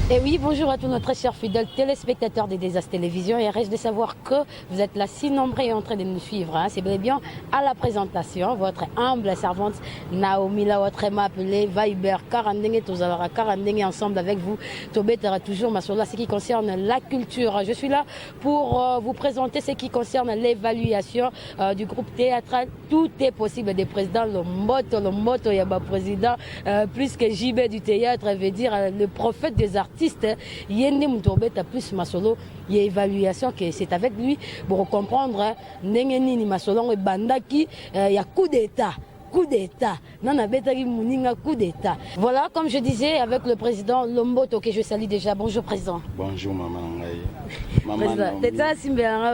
Et oui, bonjour à tous nos très chers fidèles téléspectateurs des Désastres Télévision. Et reste de savoir que vous êtes là si nombreux et en train de nous suivre. Hein. C'est bel et bien à la présentation. Votre humble servante Naomi, là, votre m'a appelé Viber, Karandenge, Tozalara, Karandenge, ensemble avec vous. Tobetera toujours ma ce qui concerne la culture. Je suis là pour vous présenter ce qui concerne l'évaluation du groupe théâtral. Tout est possible des présidents. Le moto, il y a un président, plus que JB du théâtre, veut dire le prophète des artistes. Yende Mutobeta plus Masolo, il y a évaluation que c'est avec lui pour comprendre Nengeni Masolo et Bandaki, il y a coup d'état. Coup d'état. Coup d'état. Voilà, comme je disais, avec le président Lomboto, que je salue déjà. Bonjour, président. Bonjour, maman. Président,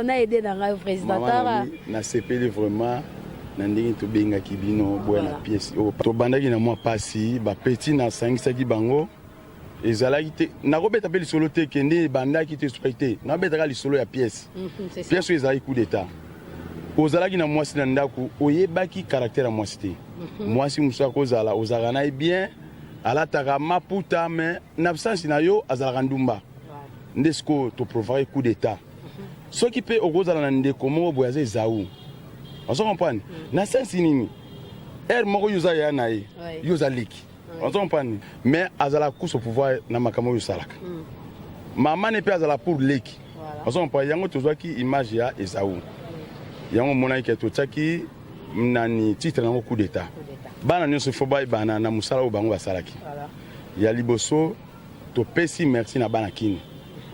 on a aidé dans le président. Maman, on a CPL vraiment. Nandingi to benga kibino boya na pièce. To bandaki na moi pasi, ba petit na sangisa ki bango. Ezalaki te na robeta pe lisolo te kende bandaki te specté na betaka lisolo ya pièce pièce ezalaki coup d'état ozalaki na mwasi na ndako oyebaki caractère ya mwasi te mwasi musa kozala ozalaka na bien alataka maputa mais na absence na yo azalaka ndumba ndesko to provoquer coup d'état soki pe okozala na ndeko moko boya ezau on se comprend na sensi nini moko yuza ya na ye yuza liki. On comprend. Mais azala course au pouvoir na makamo yosalaka. Maman ne peut azala pour leki. On comprend. Yango tozwa ki image ya Esaú. Yango mona ki totaki nani titre na coup d'état. Bana nyoso foba bana na musala bango basalaki. Ya liboso to pesi merci na bana kini.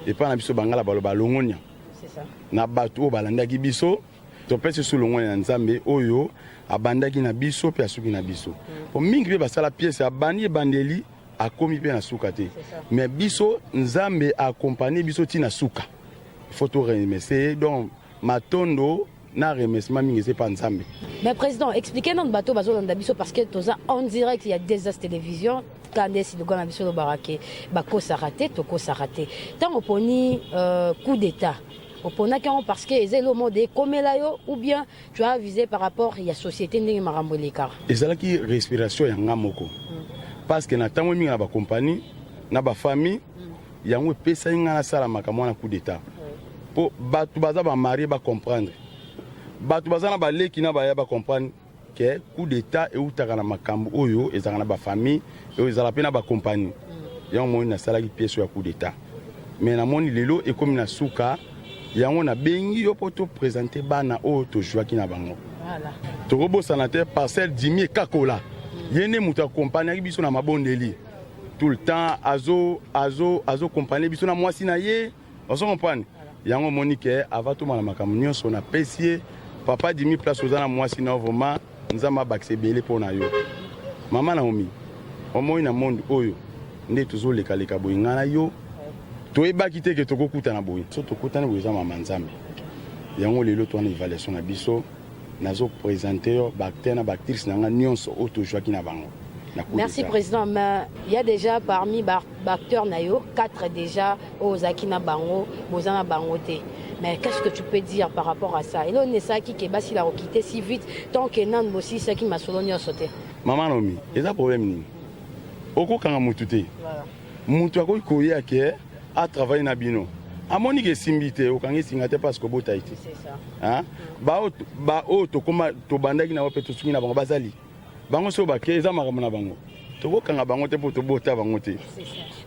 Et pas na biso bangala baloba longonya. C'est ça. Na bato balandaki biso to pesi su longonya nzambe oyo abandaki na biso pe asuki na biso. Pour mingi pe basala pièce abandi bandeli akomi pe na suka te. Mais biso nzambe accompagner biso ti na suka. Il faut tout remercier donc matondo na remerciement mingi c'est pas nzambe. Mais président, expliquez-nous le bateau bazolanda biso parce que toza en direct il y a Désastres Télévision quand est-ce que gona biso lo barake bako sarate toko sarate. Tant oponi coup d'état opona parce que c'est le mode comme là ou bien tu as visé par rapport à la société ndenge marambo lekar. Ezalaki respiration ya ngamoko. Parce que na tango mingi na ba compagnie na ba famille yango pesa inga na sala makamwa na coup d'état. Po batu baza ba marié ba comprendre. Batu baza na ba leki na ba ya ba comprendre que coup d'état et utaka na makambo oyo ezaka na ba famille et ezala pe na ba compagnie. Yango moni na sala ki pièce ya coup d'état. Mais na moni lelo et comme na suka yango na bengi yo poto présenter bana o to joaki na bango. Voilà. To robo sénateur parcelle Dimi Kakola. Yene muta accompagner biso na mabondeli. Tout le temps azo accompagner biso na mwasi na ye. On se comprend. Yango Monique avato na makamnyo so na pesier papa Dimi place ozana mwasi na vraiment nzama baksebele pona yo. Mama na omi. Omo ina monde oyo nde tuzo leka boyinga na yo. Toyebaki te ke tokokuta na boyi so tokutana boza mama nzambe yango lelo to na évaluation na biso nazo présenter yo bactère na bactrice na nyonso auto joaki na bango. Merci président, mais il y a déjà parmi acteurs nayo 4 déjà aux akina bango bozana bangote. Mais qu'est-ce que tu peux dire par rapport à ça? Et là on est ça qui basi la quitté si vite tant que nan aussi ça qui m'a solonio sauté. Maman nomi, et ça problème ni. Oko kanga mutute. Voilà. Mutu ako koya ke à travailler na bino. Amoni ke simbite okangi singate parce que bota ite. C'est ça. Hein? Ba o to koma to bandaki na wapeto suki na bango bazali. Bango so ba ke eza makambo na bango. To kanga bango te pour to bota bango te.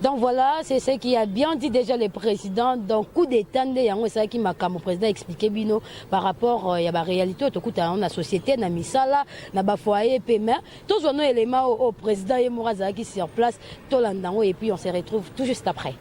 Donc voilà, c'est ce qui a bien dit déjà le président. Donc coup d'état de yango ça qui m'a comme président expliqué bino par rapport il y a la réalité to kuta na société na misala na ba foyer paiement. Tous nos éléments au président et Mouraza qui sur place to landango et puis on se retrouve tout juste après.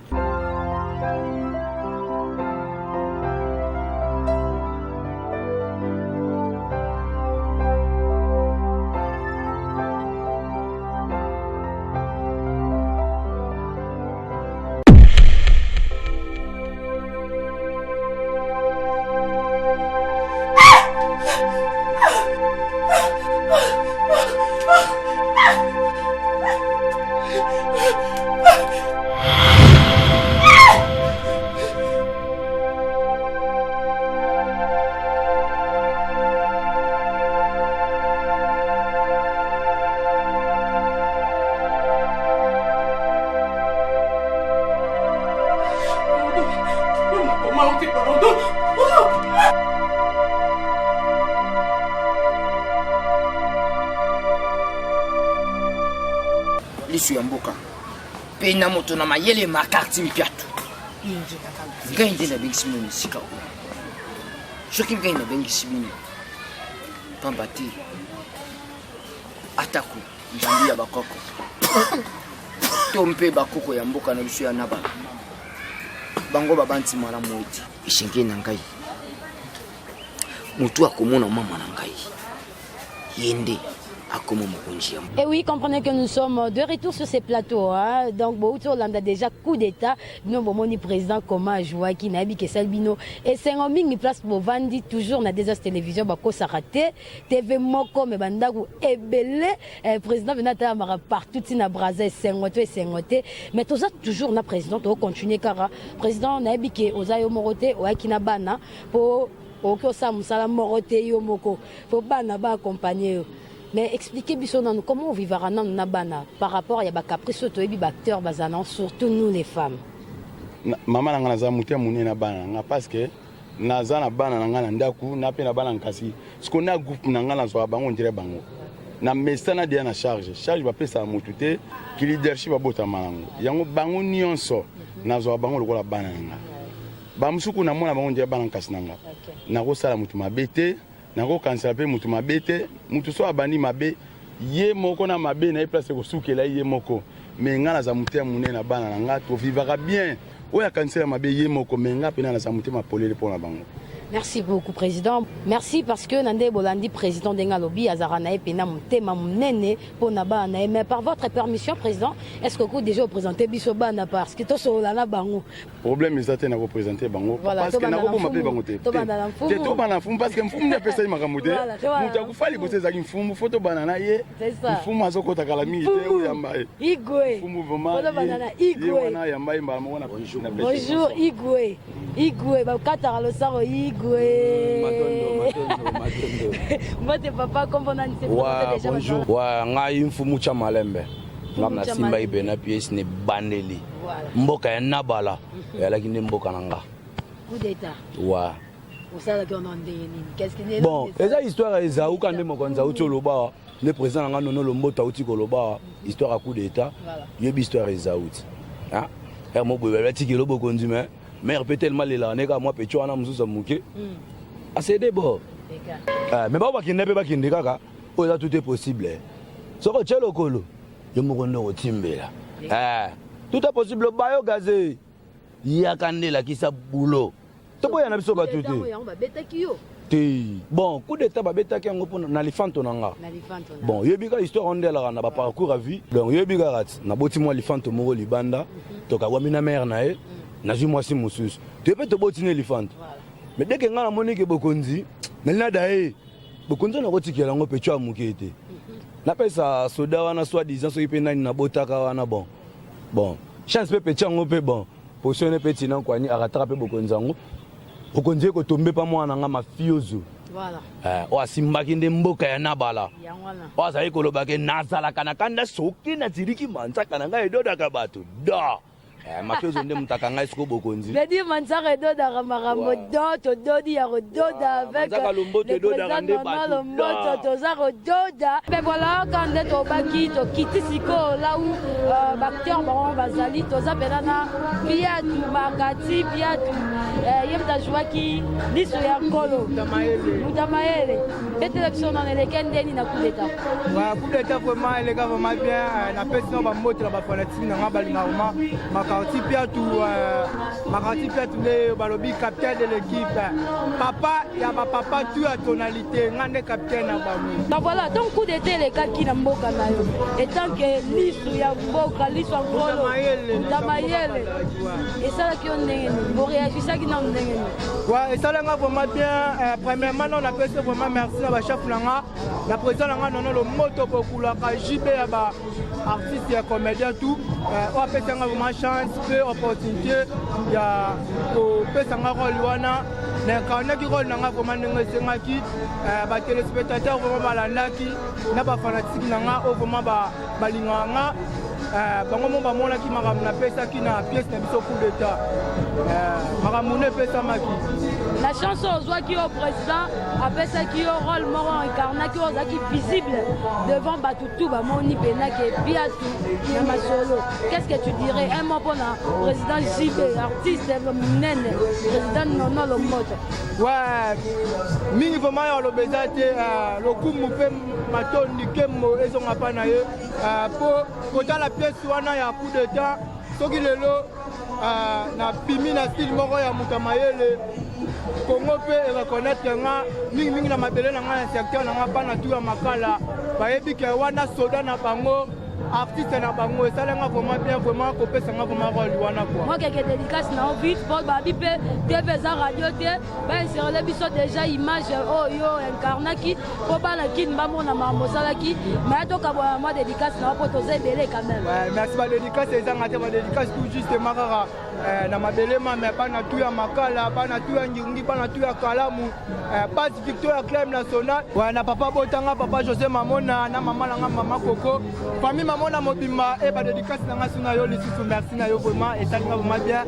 misu ya mboka pe na moto na mayele makarti mpiatu ngai nde nabengisi bino misika oyo soki ngai nabengisi bino pamba te atako nzambi ya bakoko to mpe bakoko ya mboka na biso ya nabala bango babanti malamu ete esengeli na ngai motu akomona mama na ngai ye nde. Et oui, comprenez que nous sommes de retour sur ces plateaux. Hein. Donc, on a déjà coup d'État. Nous, mon président, comment jouer qui n'a que Salbino. Et c'est un ming place pour vendre toujours dans des télévisions. Bako Sarate, TV Moko, mais Bandagu et Belé. Président Venata Mara partout, na Brazil, Sengote. Mais tout ça, toujours, na président, on continue car président n'a que Ozayo Morote, ou Akinabana, pour Okosa Moussala Morote, Yomoko, pour Bana accompagner. Mais expliquez nous comment on vivra dans Nabana par rapport à des caprices et des acteurs basanants, surtout nous les femmes. Maman n'a pas mouté mouné Nabana parce que Naza na bana na ndaku na pe na bana nkasi. Ce qu'on a groupe na ngana zo bango on dirait bango. Na mesana dia na charge va pesa mutute ki leadership abota malango. Yango bango nyonso na zo bango lokola bana nga. Ba musuku na mona bango on dirait bana nkasi nanga. Na ko sala mutu mabete. Nako kansela pe mutu mabete mutu so abandi mabe ye moko na mabe na place ko sukela ye moko mais ngana za mutia munene na bana nga to vivra bien oya kansela mabe ye moko mais nga pe na za mutia mapolele pona bango. Merci beaucoup, Président. Merci parce que Nande Bolandi, président d'Engalobi, Azaranae, Pena, Moutema, Mounene, Ponabanae. Mais par votre permission, Président, est-ce que vous déjà représenté Bissobana parce que tout ça là bango. Problème est à représenter bango parce que n'a pas m'appeler bango té. Tout banana fum parce que fum ne peut pas m'amuter. Mutaku fali ko seza ki fum photo banana ye. Fum azoko takalami té ou yambaye. Igwe. Fum vraiment. Photo banana Igwe. Wana yambaye mba mona bonjour. Bonjour Igwe. Igwe ba katara lo saro Igwe. Mbote papa kombo nani se déjà. Bonjour. Wa ngai mfumu cha malembe. Ngamna simba ibena pièce ne bandeli. Mboka ya nabala. Yala kinde mboka nanga. Coup d'état. Wa. Osala ki on ndenge nini? Qu'est-ce qui est bon, eza histoire eza ukande mokonza uti oloba. Le président nga nono lombota uti koloba. Histoire à coup d'état. Yebi histoire eza uti. Hein? Er mo boye ba tiki lobo kondume. Mère peut tellement les là neka moi petit wana mususa muke. Assez débo. Mais ba ba kinde pe ba kinde kaka. O là tout est possible. Soko tshelo kolo. Yo mo kondo otimbela. Tout est possible ba yo gazé. Yakandela kisa boulot. To boya na biso ba tout. Bon, coup d'état ba beta ki ngo pona na lifanto nanga. Bon, yebika histoire ondela na ba parcours à vie. Donc yebika rat na boti mo lifanto moko libanda. To ka wamina mère na e. Nazi moi si mususu tu peux te botiner elephant mais dès que ngana monique bokonzi nalina dae bokonzi na kotikela ngo pecho amukete na pesa soda wana soit disant so ipenda na botaka wana bon chance pe pecho ngo pe bon positionner petit na kwani arattraper bokonzi ngo bokonzi ko tomber pa mwana nga mafiozo voilà o asimbaki nde mboka ya nabala o azali kolobake nazala kana kanda soki na tiriki manza kana nga edoda ka bato da mafiozo nde mutakanga isiko bokonzi le dit manzaka edoda kamarambo doto dodi ya rododa avec le président Donald Moto toza rododa mais voilà quand est au baki to kitisiko là où acteur bon bazali toza benana piatu makati piatu yemta jouaki liso ya kolo mutamaele télévision dans les kendeni na coup d'état coup d'état vraiment les gars vraiment bien na personne ba moto ba fanatique na balinga ma Makati Piatu le balobi capitaine de l'équipe. Papa, il y a papa tu as tonalité, ngane capitaine à Bamou. Donc voilà, ton coup d'été les cas qui n'amboka na yo. Et tant que lisu ya mboka, lisu ngolo, damayele. Et ça qui on est, vous réagissez ça qui n'a ndenge. Ouais, et ça là vraiment bien. Premièrement, on appelle ça vraiment merci à ba chef langa. La président langa non le moto beaucoup la JB ya ba artiste et comédien tout. On appelle ça vraiment chance peu opportunité ya ko pesa nga rôle wana na kana ki rôle nga vraiment ndenge sengaki ba téléspectateurs vraiment balandaki na ba fanatique nga vraiment ba linganga bango mo ba mona ki makamna pesa ki na pièce na biso coup d'état makamune pesa maki La chance qui au président, après ça qui au rôle mort incarné, qui est visible devant Batutu, Moni Benak et Piatu, Namasolo. Qu'est-ce que tu dirais? Un mot pour le président JB, artiste, Nene, président Nono Lomoto. Ouais, mingi vraiment ya lo bezate le coup moupé maton du kemo et son apanaye pour la pièce wana ya coup de temps soki lelo na pimi na style moko ya mutamayele Congo peut reconnaître nga mingi na mabele na nga secteur na nga bana tu ya makala bayebi ke wana soda na bango artiste na bango et ça là vraiment bien vraiment copé ça vraiment rôle wana quoi. Moi quelques dédicaces na vite pour babi pe TV za radio te ba sur le biso déjà image yo incarnaki pour bana kin ba mona mambo salaki mais to ka moi dédicace na pour toze belé quand même. Ouais, merci ba dédicace ça ngate ba dédicace tout juste makara na mabele ma mais bana tu ya makala bana tu ya ngingi bana tu ya kalamu pas Victoria Club National. Ouais na papa Botanga papa José Mamona na maman la maman Coco famille Mona Mobimba et ba dédicace na ngasuna yo lisusu merci na yo vraiment et ça va vraiment bien.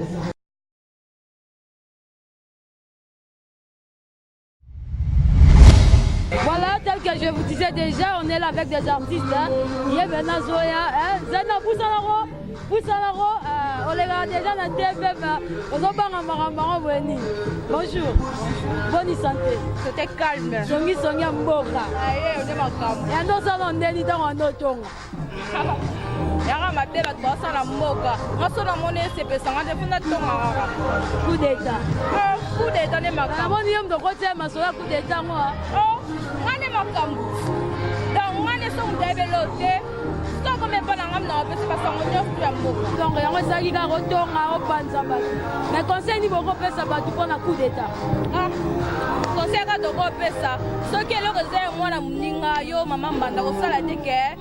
Voilà, tel que je vous disais déjà, on est là avec des artistes. Il y a maintenant Zoya, Zana Poussanaro, on les regarde déjà dans TFM. Bonjour, bonne santé. C'était calme. Songi Mboka. Et nous allons aller dans notre tongue. Yara mabé ba tosa na mboka. Ngaso na mone sepesa ngade funa tonga. Coup d'état. Coup d'état ne makam. Moni yom de côté masola coup d'état moi. Oh, ngane makam. Donc ngane so mdebelote. Soko comme pas na ngam na pesa ba songo nyofu ya mboka. Donc yango saki ka rotonga o panza ba. Mais conseil ni boko pesa ba tu pona coup d'état. Conseil ka doko pesa. Soki eloko ze mwana muninga yo mama mbanda ko sala teke.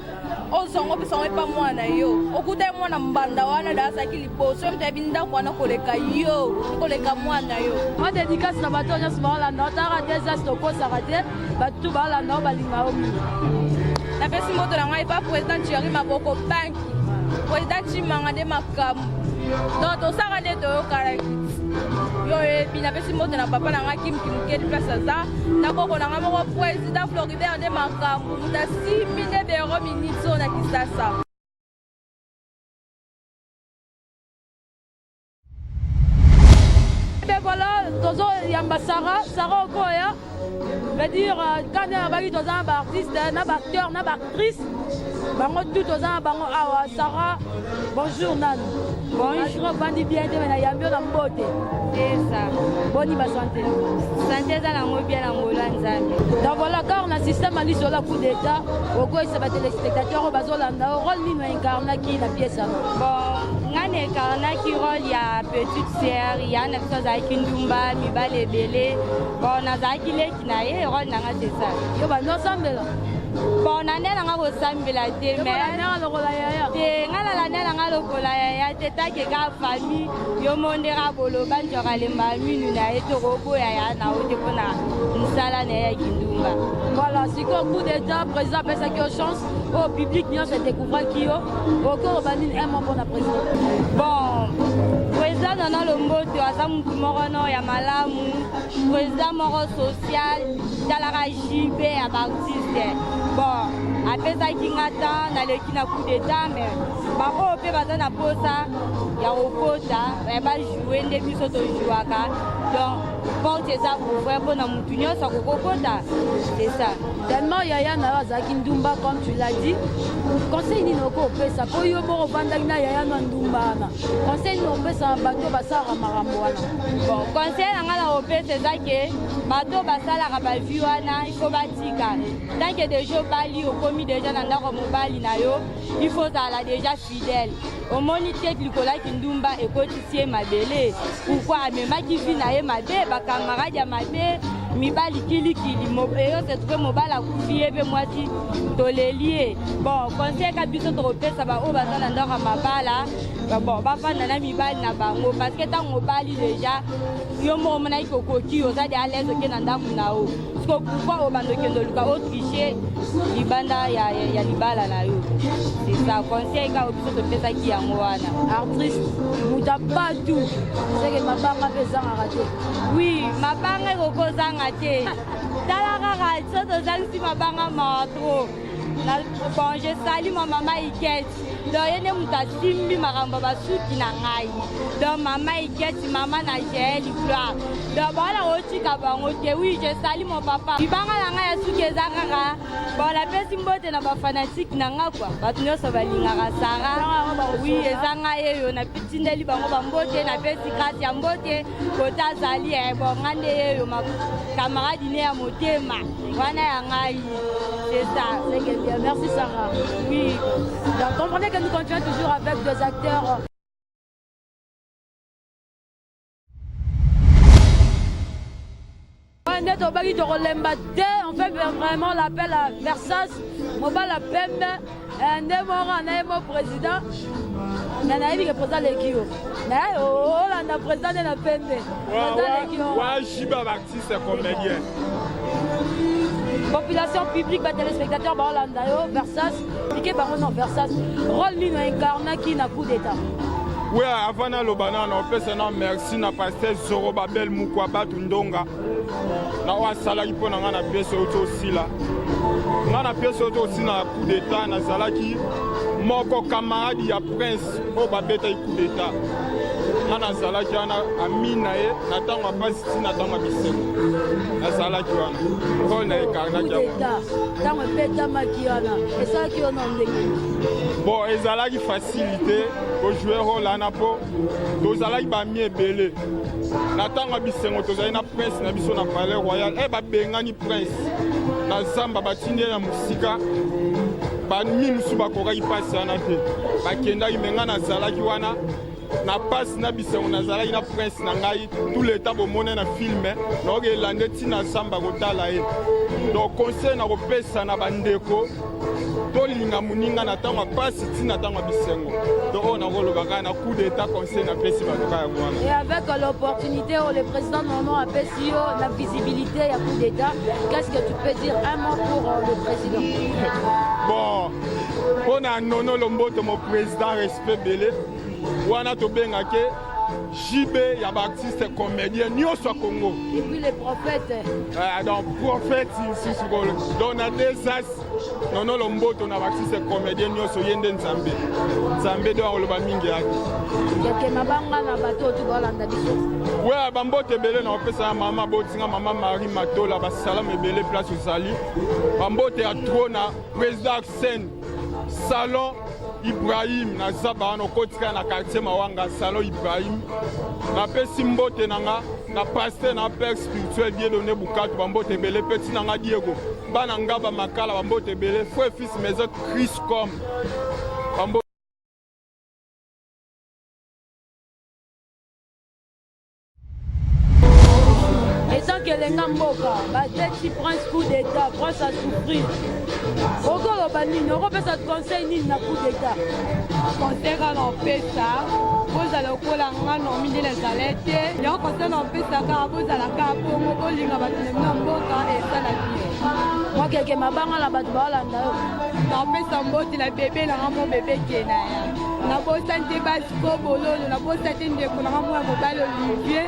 Ozongo pesa pa mwana yo okuta mwana mbanda wana dasa kiliposo mtabinda mwana koleka yo koleka mwana yo ma dédicace na bato nyonso balanda otaka desas tokosaka te bato balanda o balinga o mingi napesi moto na ngai pa président Thierry Maboko banki président Chimanga de makambo donc tosaka nde toyokala yo ebi napesi moto na papa na ngai kimkimukeli place aza na koko na ngai moko président Floribert de makambo mutu asimi nde bero miniti oyo na Kisasa. Voilà, tozo yamba Sarah Okoya, veut dire quand on a bagi tozo un artiste, un acteur, un actrice, bango tout tozo un bango awa Sarah. Bonjour Nan. Bonjour bandi bien te na yambio na mbote. C'est ça. Boni ba santé. Santé za na ngobia na ngolo nzambe. Donc voilà quand on a système ali sur la coup d'état, Okoya ça va téléspectateurs bazolanda rôle ni no incarna qui la pièce. Bon, ngane incarna qui rôle ya petite sœur, ya na toza kindumba mibale belé. Bon na za kileki na ye rôle na nga c'est ça. Yo ba no sambela. Bon na nena nga ko sambela te mais na lokola yaya. Te ngala la nena nga lokola yaya te ta ke ga famille yo mondera bolo banjora lemba minu na eto robo yaya na ote pona nsala na ya kindumba. Voilà, si qu'on coup d'état président pesa qui chance au public bien se découvrir qui yo au banine un membre na président. Bon, président na lo mboto asa mutu moko no ya malamu, président moko social talaka JB ya artiste. Bon, apesa kingata na leki na coup d'état mais ba o pe baza na posa ya okota ba jouer nde biso to jouaka. Donc porte ça pour faire pour na mutu nyonso kokota. C'est ça. Tellement yaya na azaki ndumba comme tu l'as dit. Conseil ni noko pesa po yo bo bandaki na yaya na ndumba na. Conseil ni pesa bato basara marambo wana. Bon, conseil na ngala opesa zake bato basala ka ba vie wana il faut batika. Tant que déjà bali au commis déjà na ndako mobali na yo, il faut ala déjà fidèle. Au moni tête likola kindumba et kotisie mabele. Pourquoi même qui vit na ye mabe ba camarade ya mabe mibali kilikili mobeyo se trouve mobala kufie be mwati tolelie. Bon, conseil ka biso to pesa ba o bazana ndaka mabala. Bon, ba fana na mibali na bango parce que tant mobali déjà yo mo mona ikokoki oza de à l'aise ke na ndaku na o. Parce que pourquoi au bandokendo luka autricher libanda ya libala na yo. C'est ça conseil ka obiso to pesa ki yango wana. Artiste muta pas tout. C'est que mabanga pesanga raté. Oui, mabanga kokozanga te. Tala kaka soto zalisi mabanga matro. Bon, je salue ma maman Iket. Donc, il y a des simbi maramba basuki na ngai. Donc, maman Iket, maman na gel, gloire. Donc, voilà, aussi kabangote. Oui, je salue mon papa. Ibanga na ngai suki ezakaka. Bon, la pesi mbote na ba fanatique na nga quoi. Batunyo so balingaka Sara. Oui, ezanga yeyo na pitindeli bango bambote na pesi grâce ya mbote. Kota zali bon ngande yeyo ma camarade ne ya motema. Wana ya ngai. C'est ça. Bien. Merci Sarah. Oui. Donc comprenez que nous continuons toujours avec des acteurs. On fait vraiment l'appel à Versas, Mobile à Pembe, un président. Nanaïbi est président de l'équipe. On a président de la Pembe. Shiba artiste comédien. Population publique, téléspectateurs, Barolandayo, Versas, Piqué Baron, Versas, rôle Nino incarné qui n'a coup d'état. Oui, avant le banane, on fait un merci à pasteur Zoro Babel Mukwaba Tundonga. Na wa salaki pona ngana pièce auto aussi là. Ngana pièce auto aussi na coup d'état na salaki moko camarade ya prince o babeta coup d'état. Ngana salaki ana amina e na tanga pasi na tanga biseko. Na salaki wana. Ko na ekarna kia. Tanga peta makiana. Et ça qui on ndenge. Bon, ezalaki facilité pour jouer rôle na po. Tozalaki ba mi ebele. Na tanga bisengo tozali na prince na biso na palais royal e babengani prince na zamba batindi na musika bami musu bakokaki pasi wana te bakendaki menga nazalaki wana na pasi na bisengo nazalaki na prince na ngai tout le temps bomone na filme naoki elande ntina zamba kotala ye donc conseil na kopesa na bandeko tolinga moninga na ntango pasi ntina ntango bisengo donc oyo nakolobaka na coup d'état conseil na pesi batoka yango wana. Et avec l'opportunité où le président Nono a pesi la visibilité ya coup d'état, qu'est-ce que tu peux dire un mot pour le président? Bon, on a Nono Lomboto mon président respect belé wana tobengake JB ya ba artiste comédien nyonso à Congo. Et puis les prophètes. Donc prophète ici sur donc na des as Nono Lomboto na ba artiste comédien nyonso yende Nzambe. Nzambe do oloba mingi yaki. Yake mabanga na bato tu bolanda biso. Ouais, bambote belé na opesa mama botinga mama Marie Matola ba salam ebele place osali. Bambote ya trona président scène salon Ibrahim na zaba no kotika na quartier Mawanga salon Ibrahim na pesi mbote nanga na pasteur na père spirituel Dieudonné Bukatu bambote belé petit nanga Diego bana ngaba makala bambote belé frère fils maison Chris comme bambote que les Namboka, Badeti prend coup d'état, prend sa souffrir. Encore au Banine, on refait ça conseil ni na coup d'état. Conseil qu'on fait ça, vous allez au Kolanga, non, midi les alettes. Il y a un conseil on fait ça, car vous allez à la capo, vous allez à la Namboka et ça la vie. Moi, quelqu'un m'a banga la batbala. On fait ça, mot, il a bébé, là, mon bébé qui est là. Na bosa ndebasi ko bololo na bosa tende ko na mwa mobile Olivier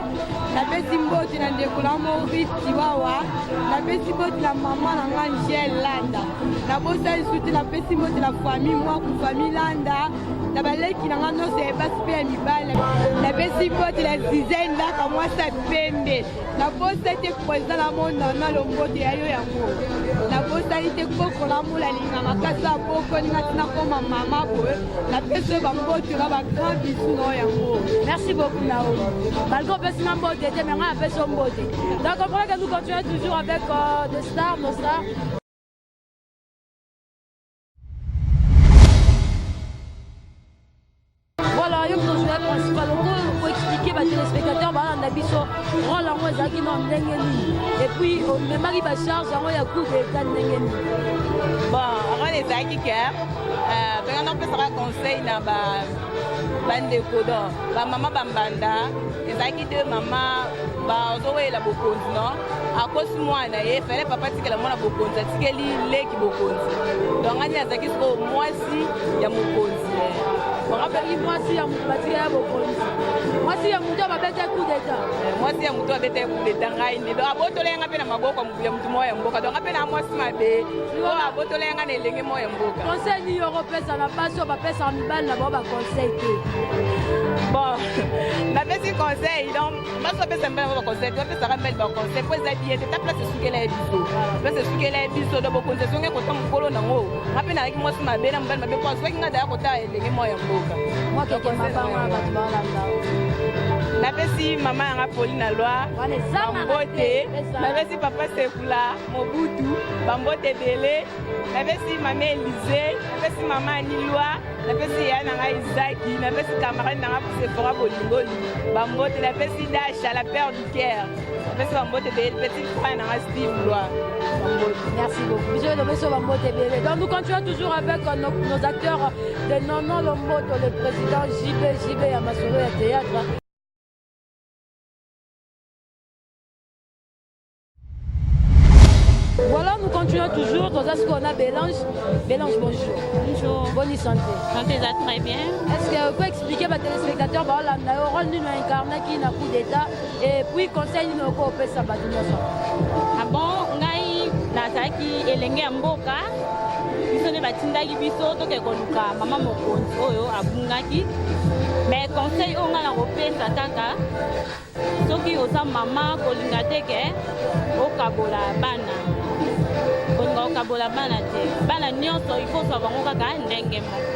na besi mboti na ndeko na Maurice Tiwawa na besi mboti na mama na Angel Landa na bosa isuti na besi mboti na famille moi ku famille Landa na baleki na ngano se basi pe mibale na besi mboti la dizaine da ka moi sa pembe na bosa te président na monde na lomboti ayo yango na bosa ite koko la mula linga makasa boko ni ngatina ko mama bo na besi merci beaucoup Naomi. Malgré que c'est un beau été, mais on a fait son beauté. Donc on comprend que nous continuons toujours avec des stars, nos stars. Voilà, il y a un joueur principal pour expliquer aux téléspectateurs rôle en Zaki non et puis on mari va charge en ya coup d'état ndengeni. Bon, avant les Zaki on peut faire conseil na ba bande kodo ba maman bambanda ezaki de maman bazowela bokonzi non akosi mwana ye fele papa tikela mwana bokonzi atikeli leki bokonzi donc ani azaki siko mwasi ya mokonzi Rappelez mwasi ya mubatia ya bokonzi. Mwasi ya muto babete coup d'état. Mwasi ya muto babete coup d'état ngai ndi donc abotolenga pe na maboko ya mutu moya mboka donc pe na mwasi mabe o abotolenga na elenge moya mboka. Conseil ni européen na baso ba pesa mibali na ba conseil te. Bon, na pesi conseil donc baso pesa mbele ba conseil to pesa ka mbele ba conseil po za biye ta place sukela ya biso. Place sukela ya biso do bokonzi zonge ko tamu kolo na ngo. Ngape na ki mwasi mabe na mbele mabe kwa so kinga da ko ta elenge moya mboka. Moi qui est maman napesi mama yanga Pauline Loi bambote napesi papa Sekula Mobutu bambote bele napesi mama Elise napesi mama Anilwa napesi yana nga Isaki napesi camarade nanga Sephora Bolingoli bambote napesi Dasha la père du Caire napesi bambote bele petit frère nanga Steve Loi. Merci beaucoup. Monsieur le monsieur Bambote Bélé. Donc nous continuons toujours avec nos acteurs de Nono Lomboto, le président JB Yamasoro et Théâtre. Voilà, nous continuons toujours dans ce qu'on a Bélange. Bélange, bonjour. Bonjour. Bonne santé. Santé, ça très bien. Est-ce que vous pouvez expliquer aux téléspectateurs le rôle de incarné qui n'a coup d'état et puis conseil de nos copains Ah bon, ngai nazaki elenge ya mboka biso ne batindaki biso toke koluka mama mokonzi oyo abungaki mais conseil oyo nga na kopesa kaka soki oza mama kolinga teke okabola bana kolinga okabola bana te bana nyonso ifoswa bango kaka ndenge moko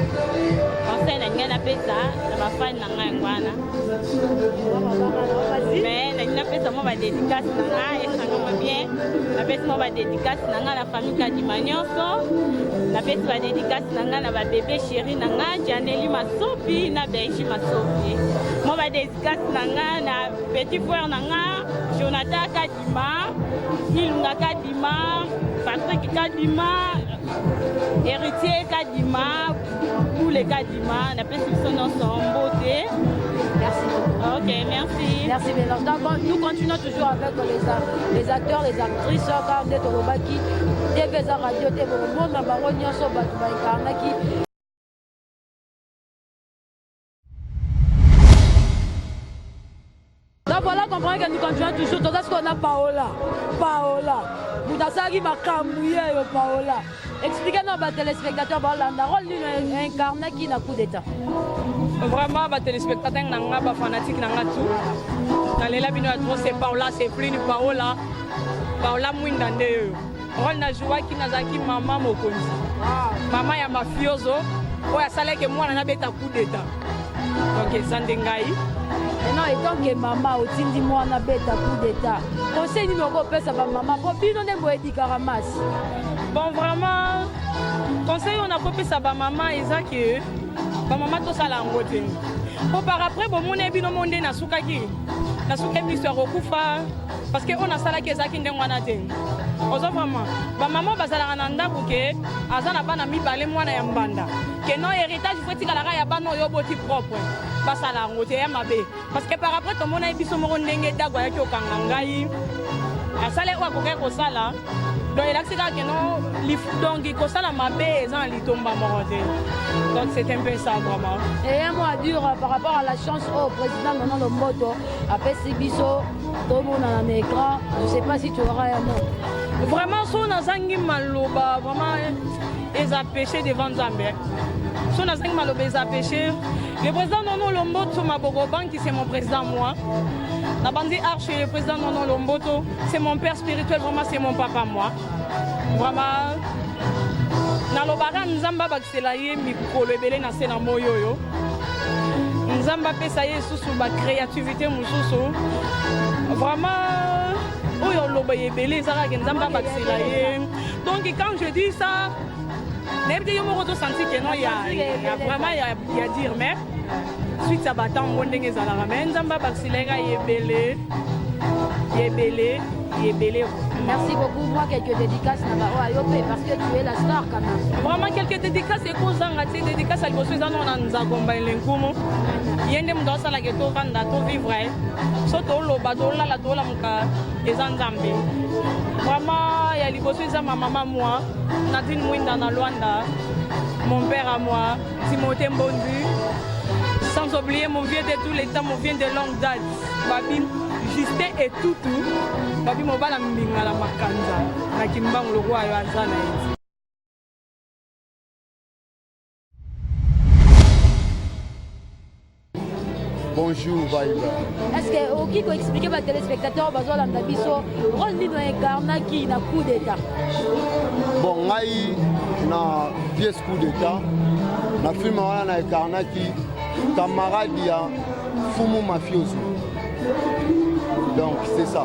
conseil na ngai napesa na bafani na ngai yango wana mais nalingi napesa mo badédicace na ngai esangama bien napesi mo badédicace na ngai na famille kadima nyonso napesi badédicace na ngai na babebe chéri na ngai Janeli Masopi na Bergi Masopi mo badédicace na ngai na petit frère na ngai Jonathan Kadima Ilunga Kadima Patrick Kadima héritier Kadima Boule Kadima napesi biso nyonso mbote. Merci beaucoup. Ok, merci. Merci Mélange. Donc, nous continuons toujours avec les acteurs, les actrices, quand on est au Robaki, TV Radio, TV Monde, on va revenir sur Batoubaïkarnaki. Donc voilà, comprenez que nous continuons toujours. Tout ce qu'on a Paola. Vous avez Paola. Expliquez-nous aux téléspectateurs le rôle d'une incarné qui n'a coup d'état. Vraiment, les téléspectateurs sont fanatiques. C'est Paola, c'est plus de Paola. Paola Mwindande. Rôle na joie qui n'a zaki maman mokonzi. Maman ya mafioso. Oya sala que moi na beta coup d'état. Donc ça ndengai. Non, étant que maman otindi moi na beta coup d'état. Conseil numéro pesa ba maman pour bino nembo edikaramas. Bon vraiment conseil on a popé ça ba maman ezaki ba maman to sala ngote. Pour par après bon mon ebino monde na sukaki. Na suka biso rokufa parce que on a sala ke ezaki ndengwana te. Ozo vraiment ba maman bazala na ndako ke azana bana mibale mwana ya mbanda. Que non héritage faut tika la ya bana yo boti propre. Basala ngote ya mabe parce que par après to mona biso mo ndenge dagwa yaki okanga ngai. Asale wa ko ko sala. Donc il a que non, donc il faut ça la mabé et il tombe à moronder. Donc c'est un peu ça vraiment. Et un mot à dire par rapport à la chance au président Nono Lomboto, après Sibiso, tout le monde a un écran. Je ne sais pas si tu auras un mot. Vraiment, si on a zangi maloba, vraiment, ils ont péché devant Zambé. Si on a zangi maloba, ils ont péché. Le président Nono Lomboto, ma Bogoban, qui c'est mon président moi. La bande Arche, le président Nono Lomboto, c'est mon père spirituel, vraiment c'est mon papa moi. Vraiment, Nalobara Nzamba Bakselaye, Mikolo Ebele na sena moyoyo. Nzamba Pesaye sous ma créativité mususu. Vraiment, Oyo Loba Ebele, Zara Nzamba Bakselaye. Donc quand je dis ça, n'importe qui me senti que non, il y a vraiment il y a à dire, mais suite à battant mon dingue Zara, mais Nzamba Bakselaye Ebele. Ebele. Merci beaucoup. Moi, quelques dédicaces à Yopé parce que tu es la star quand même. Vraiment, quelques dédicaces et qu'on s'en gâte, dédicaces à l'Ibosou, on a nous accompagné l'Inkumo. Yende Mdosa la Geto Vanda, to vivre. Soto lo badola la dola muka, les Anzambi. Vraiment, il y a l'Ibosou, ma maman, moi, Nadine Mouinda na Luanda, mon père à moi, Timothée Mbondu. Sans oublier mon vieux de tous les temps, mon vieux de longue date, Babi Justin et Toutou, Babi Mobala Mbingala Makanza, Nakimbang le roi Yoazana. Bonjour, Vaïba. Est-ce que qui peut expliquer aux téléspectateurs besoin d'Andabiso, rôle ni dans incarna qui na coup d'état? Bon, ngai na pièce coup d'état, na film wana na incarna qui camarade ya Fumu mafioso. Donc c'est ça.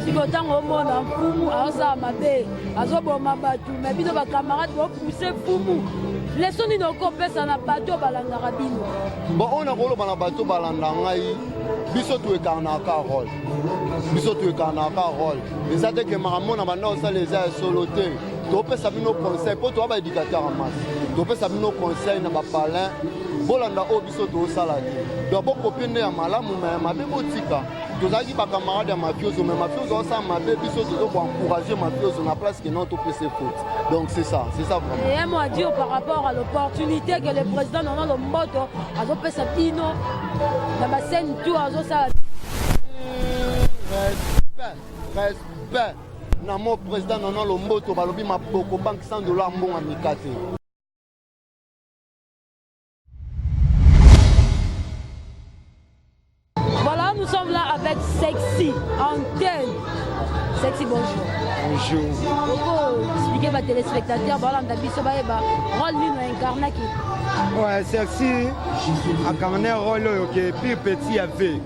Si autant au monde en Fumu a ça mabe, azobo mabatu, mais bino ba camarade vont pousser Fumu. Laissons nous encore ça na bateau balanga rabino. Bon, on a rôle na bateau balanga ngai. Biso tu incarna ka rôle. Biso tu incarna ka rôle. Les attaques que maramona banda ça les a soloté. Tu peux savoir nos conseils pour toi ba éducateur en masse. Tu peux savoir nos conseils na ba parler. Bolanda o biso to salade. D'abord copine ya malamu mais mabe botika. Tozaki ba camarade ya mafioso mais mafioso ça mabe biso to encourager mafioso na place que non to peut se faute. Donc c'est ça vraiment. Et un mot à dire par rapport à l'opportunité que le président Nono Lomboto a fait sa pino dans la scène tout à ça. Respect. Na mo président Nono Lomboto balobi maboko banque $100 mbonga mikate. Voilà, nous sommes là avec Sexy Antenne. Sexy, bonjour. Bonjour. Pourquoi expliquer aux téléspectateurs, voilà, on a vu ce rôle nous incarné qui. Ouais, Sexy incarné rôle que pire petit avait.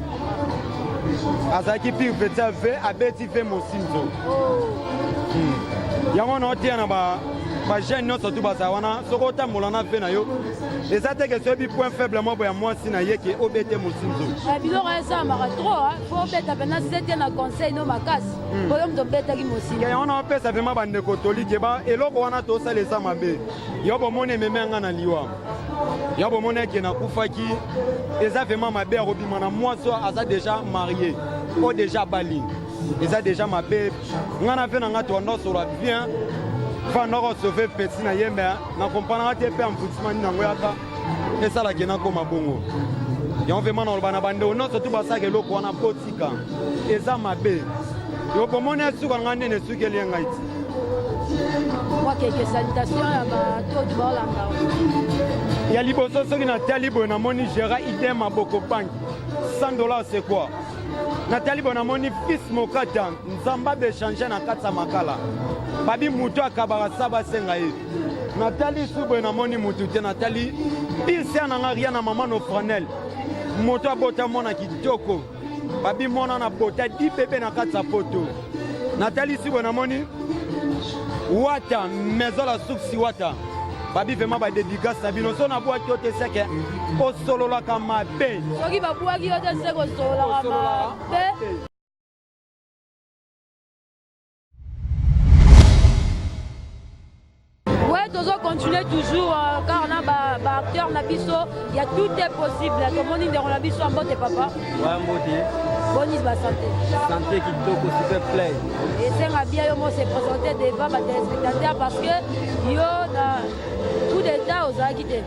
Azaki pire petit avait, abeti fait mon simzo. Yango no tiana ba jeune no surtout ba sawana soko ta molana fait na yo. Et ça te que ce point faible moi boya moi si na yeke obete mon simzo. Bilo ça mara trop hein, faut beta pena c'était na conseil no makas. Boyom do beta ki mosi. Ya on a pesa vraiment bande catholique ba eloko wana to ça les mabe. Yo bo mone memenga na liwa. Yo bo mone ke na kufaki. Eza vraiment mabe robima na moi so aza déjà marié ou déjà bali. Ils ont déjà ma bébé. On a fait un gâteau, on sera bien. Enfin, on a sauvé petit na yembe. On comprend que tu es un petit nangoyaka. Et ça là qui n'a comme bongo. Et on fait maintenant le banabande. On a surtout ça que l'eau qu'on a potika. Et ça ma bébé. Et au moment où on a né sur quel lien haïti. Moi quelques salutations à ma tout du Bolanda. Il y a liboso ceux qui n'a talibo na moni gera idem à boko bank. $100 c'est quoi? Nathalie Bonamoni fils Mokata Nzamba be changer na katsa makala babi muto akabara saba senga ye Nathalie Bonamoni mutu te Nathalie pisa na ngaria na mama no Franel moto abota mona kitoko babi mona na bota di bébé na katsa poto Nathalie Bonamoni wata maison la souci wata babi vraiment ba dédicace na bino so na boîte yo te seke o solo la kama be soki ba boîte yo te seke o solo la kama be. Ouais, toujours continuer toujours car on a acteur na biso, il y a tout est possible. Tout le monde dit on a biso en mode papa. Ouais, mode. Bonne santé. Santé qui toque s'il te plaît. Et c'est bien yo se présenter devant les téléspectateurs parce que yo na coup d'état aux quitté.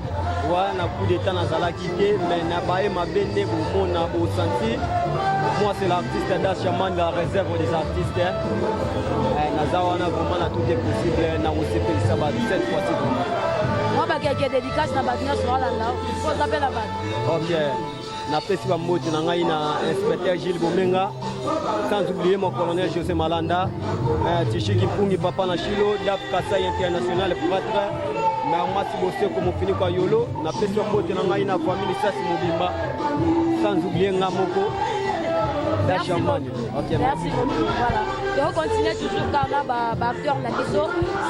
Ouais, na coup d'état na zala quitté mais na baé ma bende pour na au senti. Moi c'est l'artiste d'Achaman la réserve des artistes. Nazawana vraiment na tout est possible na OCP ça cette fois-ci. Moi ba quelques dédicaces na badina sur la là. Faut s'appeler la base. OK. Na pesi ba moti na ngai na inspecteur Gilles Bomenga sans oublier mon colonel José Malanda Tishiki Pungi papa na Chilo Dap Kasai international prêtre na mati bosse comme fini kwa yolo na pesi ba moti na ngai na famille Sasi Mobimba sans oublier Ngamoko Dachamani. OK, merci beaucoup. Voilà. on continue toujours quand on a acteur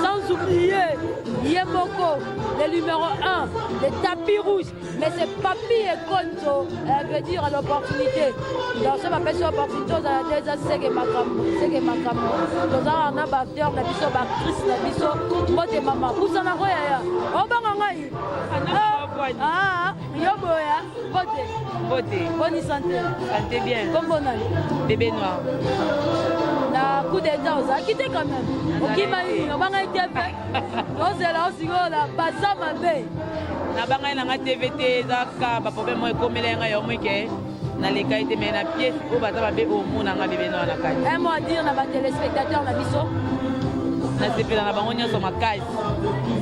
sans oublier Yemoko, le numéro 1, le tapis rouge, mais c'est Papi et Konto, veut dire l'opportunité. Donc ça m'appelle cette opportunité, on a déjà c'est que ma cam, on a un acteur, on a biso, actrice, on a biso, moté maman, où ça n'a rien, on va en aller. Ah, yoboya, beauté, bonne santé, santé bien, comme bon année, bébé noir. La coup d'état, on a quitté quand même. Ok, Maï, on va aller TV. On s'est là, on s'y va, la basa mabé. Na banga na TVT, zaka, ba problème moi comme les gens yo que na les qualités mais na pièce au bata ba bé au monde na bébé noir na kai. Un mot à dire na ba téléspectateur na biso. Na sepela na bango nyonso makasi.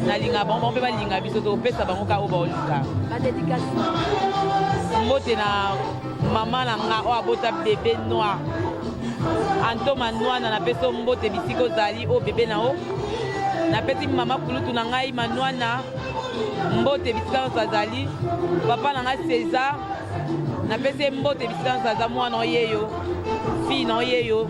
Na linga bango pe ba linga biso to pesa bango ka o ba oluka. Ba dédicace. Mbote na maman na nga o abota bébé noir. Anto manwana na peso mbote bisiko zali o bébé na o. Na peti mama kulutu na ngai manwana mbote bisika zali. Papa na nga César. Na pesi mbote bisika zaza mwana oyeyo. Fille na oyeyo.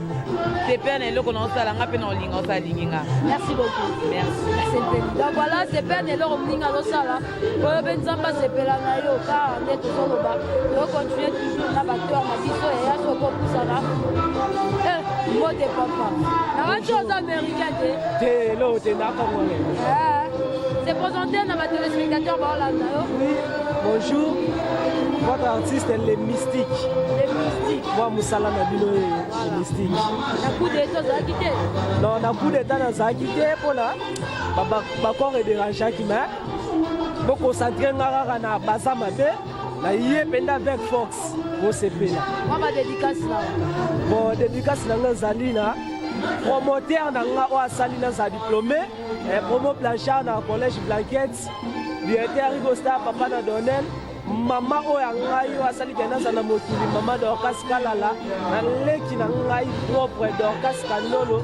C'est père Nello qu'on a ça, la peine en ligne, on s'aligne. Merci beaucoup. Merci. Donc voilà, c'est père Nello en ligne, on ça là. Pour ben zamba c'est père na yo car on est toujours là-bas. Donc continuer toujours na batteur na biso et ya soko pour ça là. Mot de papa. La chose américaine. T'es là, t'es là comme c'est présenté dans ma téléspectateur Hollande. Oui. Bonjour. Votre artiste est les Mystiques. Les Mystiques. Moi, Moussala Nabilo est les Mystiques. Na coup d'état, ça a quitté. Non, na coup d'état, ça a quitté pour là. Bakor est dérangé qui m'a. Beaucoup concentré na basa mabe. Na yé penda avec Fox. Au CP là. Moi ma dédicace là. Bon, dédicace là Zalina. Promoteur na nga o Salina sa diplômé. Promo Blanchard dans le collège Blanquette. Directeur Rigo Star papa na Donnel. Mama oya ngai wasali kena sana mokili mama Dorcas Kalala na leki na ngai propre Dorcas Kanolo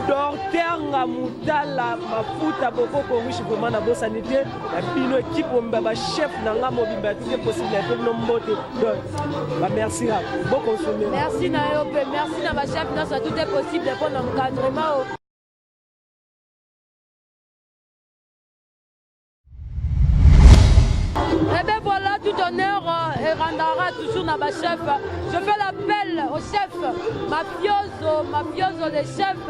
docteur Ngamutala mafuta bokoko riche vraiment na bo sanité na pino équipe mbaba chef na nga mobimba tout est possible et no mbote donc ba merci à bon consommer merci na yo pe merci na ba chef na ça tout est possible pour l'encadrement. Eh bien voilà, tout honneur et rendra toujours dans ma chef. Je fais l'appel au chef, mafioso des chefs.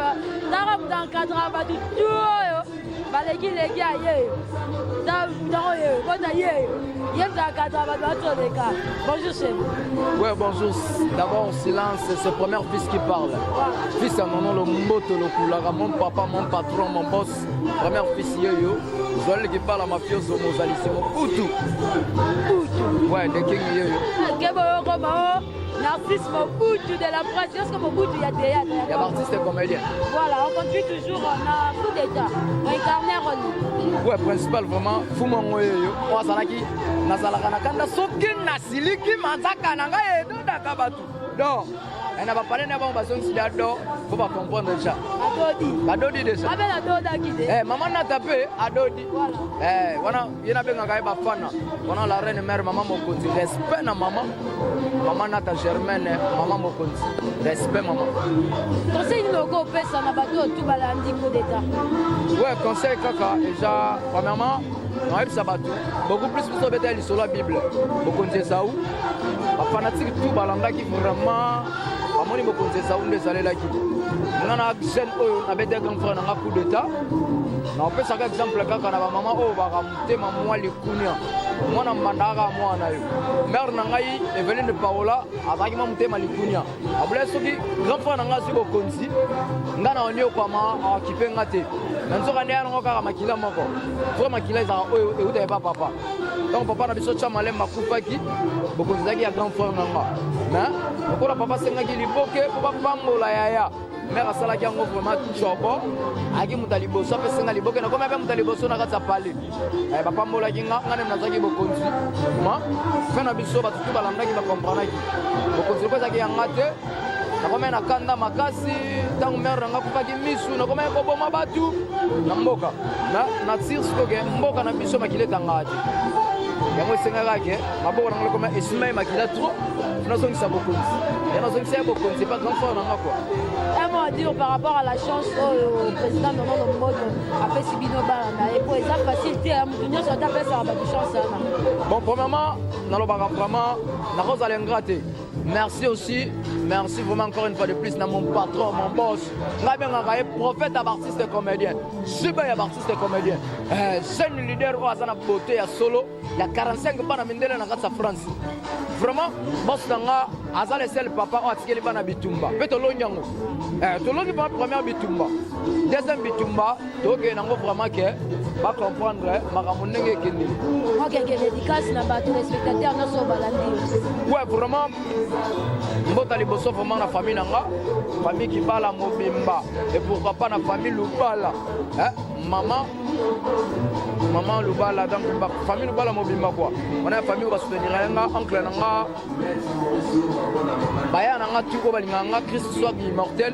Naram d'encadrement du tout. Balegi les gars, bonjour chef. Ouais, bonjour. D'abord en silence, c'est le premier fils qui parle. Fils à mon nom, le Mboto, le Koulara, mon papa, mon patron, mon boss. Premier fils Yoyo. Joël qui parle à mafioso, Mozalissimo. Poutou. Ouais, de King Yoyo. Narcisse Mobutu de la presse, est-ce que Mobutu il y a théâtre? Il y a artiste et comédien. Voilà, on continue toujours en coup d'état, incarné Roni. Ouais, principal vraiment, Fouman Yoyo, Oasalaki, Nazalaka Nakanda, Sokin Nasiliki, Manzaka Nanga et Dakabatu. Donc, on n'a pas parlé d'un bon basson s'il y a d'or, faut pas comprendre déjà. Adodi. Adodi déjà. Avec la Doda qui dit. Eh, maman n'a tapé, Adodi. Voilà. Eh, voilà, il y en a bien qui ont fan. Voilà la reine mère, maman Mokonzi. Respect na maman. Maman n'a ta germaine, maman Mokonzi. Respect maman. Conseil logo, ça n'a pas tout balandi coup d'état. Ouais, conseil kaka, déjà, premièrement, on a eu Sabatou. Beaucoup plus de bêtises sur la Bible. Mokonzi Saou. Les fanatiques tout balanda qui vraiment. Amoni Mokonzi Saou les allés là qui. On a un jeune on a des grands frères dans un coup d'état. On peut chaque exemple kaka na maman oh va ramonter maman les kunia. Moi na mandara moi na yo. Mère na ngai Eveline Paola azaki mamonter malikunia. Abule soki grand frère na ngai siko konzi. Ngana onyo kwa ma kipenga te. Nanzoka ne yango kaka makila moko. Pour makila za oyo e uta papa. Donc papa na biso chama le makufaki. Bokonzaki ya grand frère na nga. Mais okola papa sengaki liboke pour pambola yaya. Mère asalaki yango vraiment chobo aki mutaliboso apesenga liboke na koma pe mutaliboso na kata pale papa mbolaki ngane nazaki bokonzi ma fena biso batutu balandaki bakompranaki bokonzi ko ezaki yanga te nakoma na kanda makasi ntango mère nanga kupaki misu nakoma koboma batu na mboka na tir sikoke mboka na biso makileta ngati yango esengaka ke maboko na ngai koma Ismaël Makila trop nazongisa bokonzi ya nazongisa bokonzi pas grand frère nanga quoi. Un mot à dire par rapport à la chance au président Nono Lomboto après Sibino Balanda et pour les facilité à Moutounio sur ta place à la chance. Bon premièrement nalobaka vraiment na rose alengrate. Merci aussi, merci vraiment encore une fois de plus à mon patron, mon boss. Je prophète à artiste et comédien. Super artiste et comédien. Jeune leader au Azana Beauté à Solo. Il y a 45 ans à Mindela dans France. Vraiment, boss Nanga, Azale seul papa, à Tikeli Bana Bitumba. Petolo Nyango. Tolo pas première Bitumba. Deuxième Bitumba, donc il y a vraiment que va comprendre Maramonenge Kendi. Moi, quelques dédicaces là-bas, tous les spectateurs ne sont pas là. Ouais, vraiment. Mbota liboso vraiment la famille nanga famille qui parle à Mobimba et pourquoi pas la famille Lubala maman Lubala donc famille Lubala Mobimba quoi on a une famille qui va soutenir nanga oncle nanga baya nanga tuko balinganga Christ soit immortel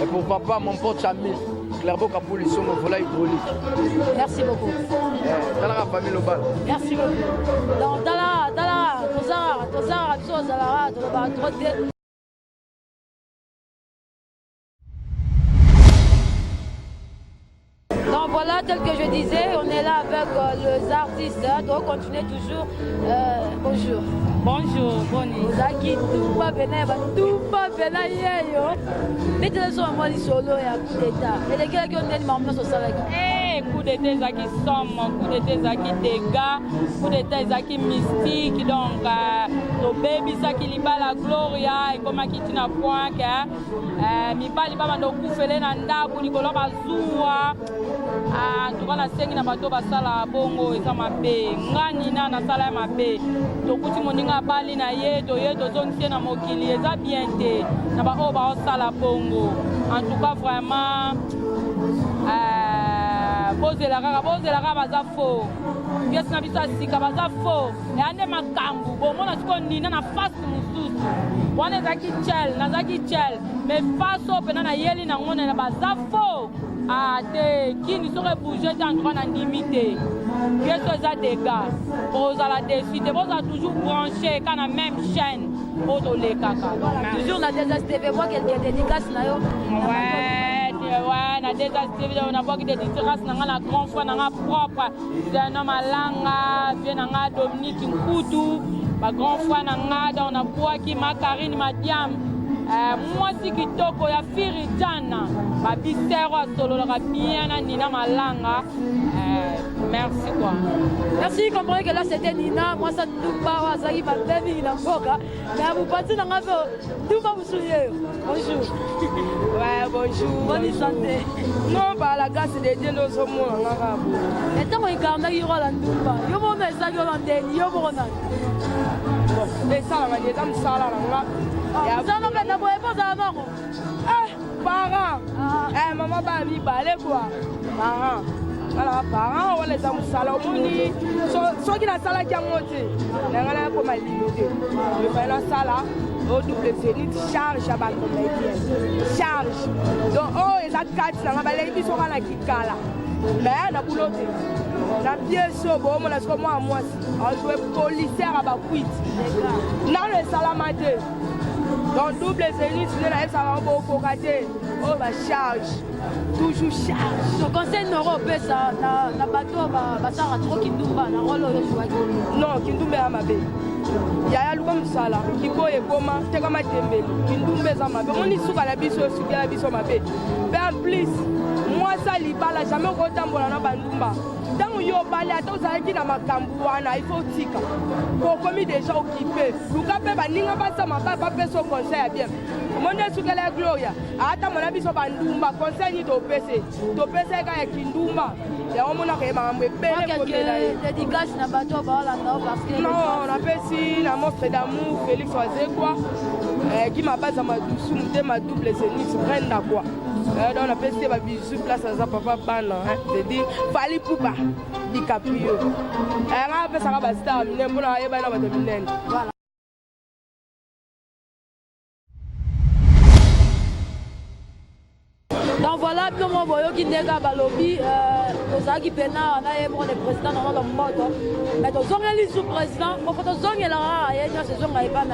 et pour papa mon pote Chamil Clairbeau Kapouli sur le volet hydraulique. Merci beaucoup. Dans la famille Lubala. Merci beaucoup. Donc Tozara, Zalara, donc voilà, tel que je disais, on est là avec les artistes, donc continuez toujours. Bonjour. Bonjour, bonjour. Zaki, tout pas venir hier. Mais tu es sur moi solo et à coup d'état. Et les gars qui ont des membres sur ça. Coup d'état, Zaki somme, coup d'état, Zaki dégâts, coup d'état, Zaki mystique. Donc, le baby, Zaki liba la gloria, et comme qui n'a point que, mi pas liba mando koufele nanda, pour Nicolas Bazoua. En tout cas, la scène n'a pas de basala bongo et ça m'a payé. Nganina na sala m'a payé. Donc, tu m'as dit que bali na ye, to zone tienne à mokili, et ça bien été. Na ba o ba sala bongo. En tout cas, vraiment. Bose la rara baza faux. Pièce na biso asika baza faux. Et ande makambu. Bon, moi na siko nina na face mususu. Wana zaki chel. Mais face au pena na yeli na ngone na baza faux. Ah, qui ne serait bougé dans grande limité. Qu'est-ce que ça dégâts? Pour la défi, vous avez toujours branché quand la même chaîne. Pour les caca. Toujours la désastre, moi quelqu'un dédicace là. Ouais, na désastre, on a pas de dédicace, on a la grande foi, on a propre. C'est un homme à langa, vient à Dominique Nkoutou, ma grande foi, on a quoi qui m'a Karine Madiam. Moi si kitoko ya Firijana ba bisero solo la bien Nina Malanga merci quoi. Merci, comprenez que là c'était Nina, moi ça ne pas Azali ma belle na boka. Mais vous partez dans la tout va vous soulier. Bonjour. Ouais, bonjour. Bonne santé. Non, bah la gare c'est des dieux dans ce monde ngaka. Et tant qu'on incarne yo la ndumba. Yo mo message yo landeni yo mo na. Bon, et ça la madame sala nga. Ça non mais d'abord pas ça non. Parents. Maman ba mi balé quoi. Parents. Alors parents wala za musala omoni so kina sala kyangote. Ngala ko malimité. Le fa la sala au double zénith charge à ba comédien. Charge. Donc oh eza 4 na balé biso kana kikala. Mais na boulotte. Na pièce bo mo na sko moi moi. On jouer policier à ba quit. Na le salamate. Donc double zénith, ça va beaucoup rater. Oh bah charge, toujours charge. Donc conseil européen ça, na bateau bah ça a trop kindumba, na rôle le non kindumba à ma bé. Yaya lukam sala, kiko e koma, te kama tembeli, kindumba za ma bé. On y souka la biso, souka la biso ma bé. Mais en plus, moi ça libala jamais kotambola na bandumba. Tant yo balé à tous avec na makambu wana il faut tika. Pour comme déjà occupé. Luka pe baninga basa mapa pe so conseil bien. Monde souka la gloria. Ata mona biso bandumba conseil ni to pese. To pese ka kindumba. Ya omona ke mambe bele ko bela. Dédicace na bateau ba la parce que non, on appelle si la mostre d'amour Félix Oazekwa qui m'a pas ma douce ma double zénith prendre quoi. Donc on appelle si ma bisou place à papa bana c'est-à-dire Fali Poupa DiCaprio. On appelle ça ba star mine pour na yeba na ba mine. Voilà. Donc voilà, tout le monde voit qu'il n'est pas lobby. Aux Agui Pena, on a le président dans le monde. Mais aux Zongeli sous-président, au fait, aux Zongeli là, il y a une saison à Eban.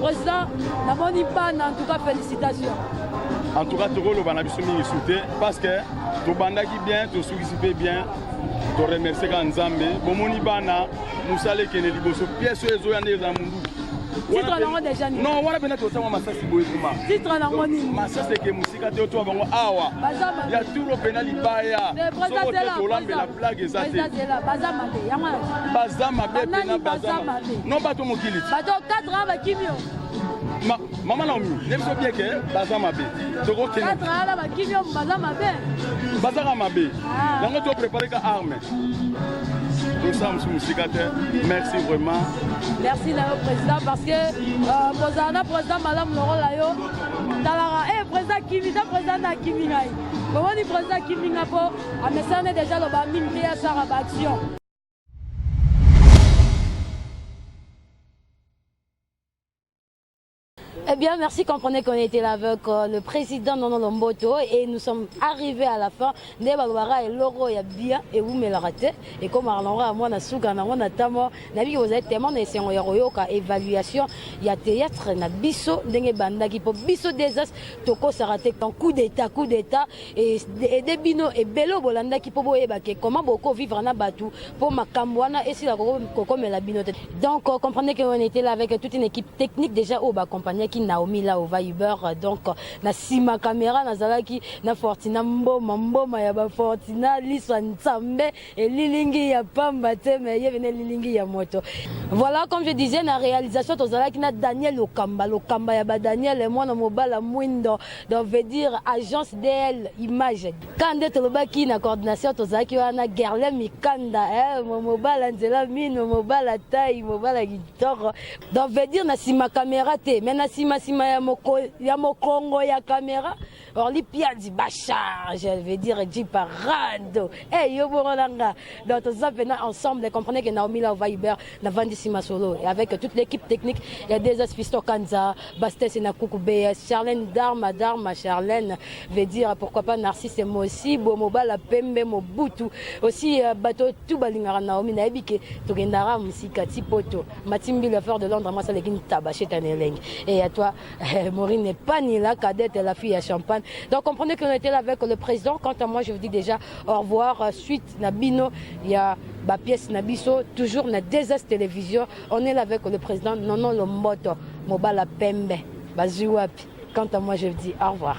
Président, n'a pas ni pas, en tout cas, félicitations. En tout cas, tu roules au Banabissou Mingisouté parce que tu bandaki bien, tu soulicites bien, tu remercies Ganzambe. Bomoni Bana, Moussale Kennedy Bosso, pièce et Zoyane Zamundou. Titre en déjà non, on va bien être au Massassi Boïkouma. Titre en harmonie. Massassi que Moussika te autour avant Awa. Il y a tout le pénal Ibaya. La blague est zaté. Bazama Bébé, Bazama. Non, pas tout mon kilit. Bato 4 ans, Kimio. Maman Naomi, n'aime pas bien que Bazama Bé. 4 ans, Kimio, Bazama Bé. Bazama Bé. Là, on doit préparer qu'à arme. Nous sommes sous Moussikate. Merci vraiment. Merci le président parce que Bozana président Madame Laurent Layo, Talara, président Kimi, président Kimi Ngai. Comment dit président Kimi Ngapo, à Messane déjà le Bamine qui a sa action. Eh bien, merci, comprenez qu'on était là avec le président Nono Lomboto et nous sommes arrivés à la fin. Nebalwara et Loro, il y a bien et vous me le ratez. Et comme Arlora, moi, Nasuka, Namona Tamo, Nabi, vous êtes tellement essayé en évaluation. Il y a théâtre, na biso, dengue banda qui pour biso désastre, toko sarate, en coup d'état, et des bino et bello bolanda qui pour comment beaucoup vivre en abatou pour ma cambouana et si la coco me la binote. Donc, comprenez qu'on était là avec toute une équipe technique déjà au bas compagnie qui Naomi là au Viber donc na sima caméra na zalaki na Fortina mboma ya ba Fortina liswa nzambe et lilingi ya pamba te mais yevene lilingi ya moto. Voilà, comme je disais, na réalisation to zalaki na Daniel Lokamba ya ba Daniel et moi na mobala mwindo donc veut dire agence DL image quand to lobaki na coordination to zalaki wana Gerle Mikanda mobala nzela mino mobala taille mobala guitare donc veut dire na sima caméra te mais na sima ya mokongo ya caméra or li pia di bachar je vais dire di parado yo borolanga donc tout ça venant ensemble comprenez que Naomi là au Viber na Vandissima solo et avec toute l'équipe technique il y a des aspisto Kanza Bastes et Nakukube Charlène Darma Charlène veut dire pourquoi pas Narcisse et moi aussi Bomoba la Pembe Mobutu aussi bateau tout balingara Naomi na ebike to gendara musika tipoto Matimbi le fleur de Londres moi ça les kin tabaché taneleng et à toi Maureen n'est pas ni la cadette la fille à Champagne donc comprenez qu'on était là avec le président. Quant à moi je vous dis déjà au revoir suite na bino il y a ba pièce na biso toujours na Désastre Télévision on est là avec le président Nono Lomboto Mobala Pembe Bazuapi. Quant à moi je vous dis au revoir.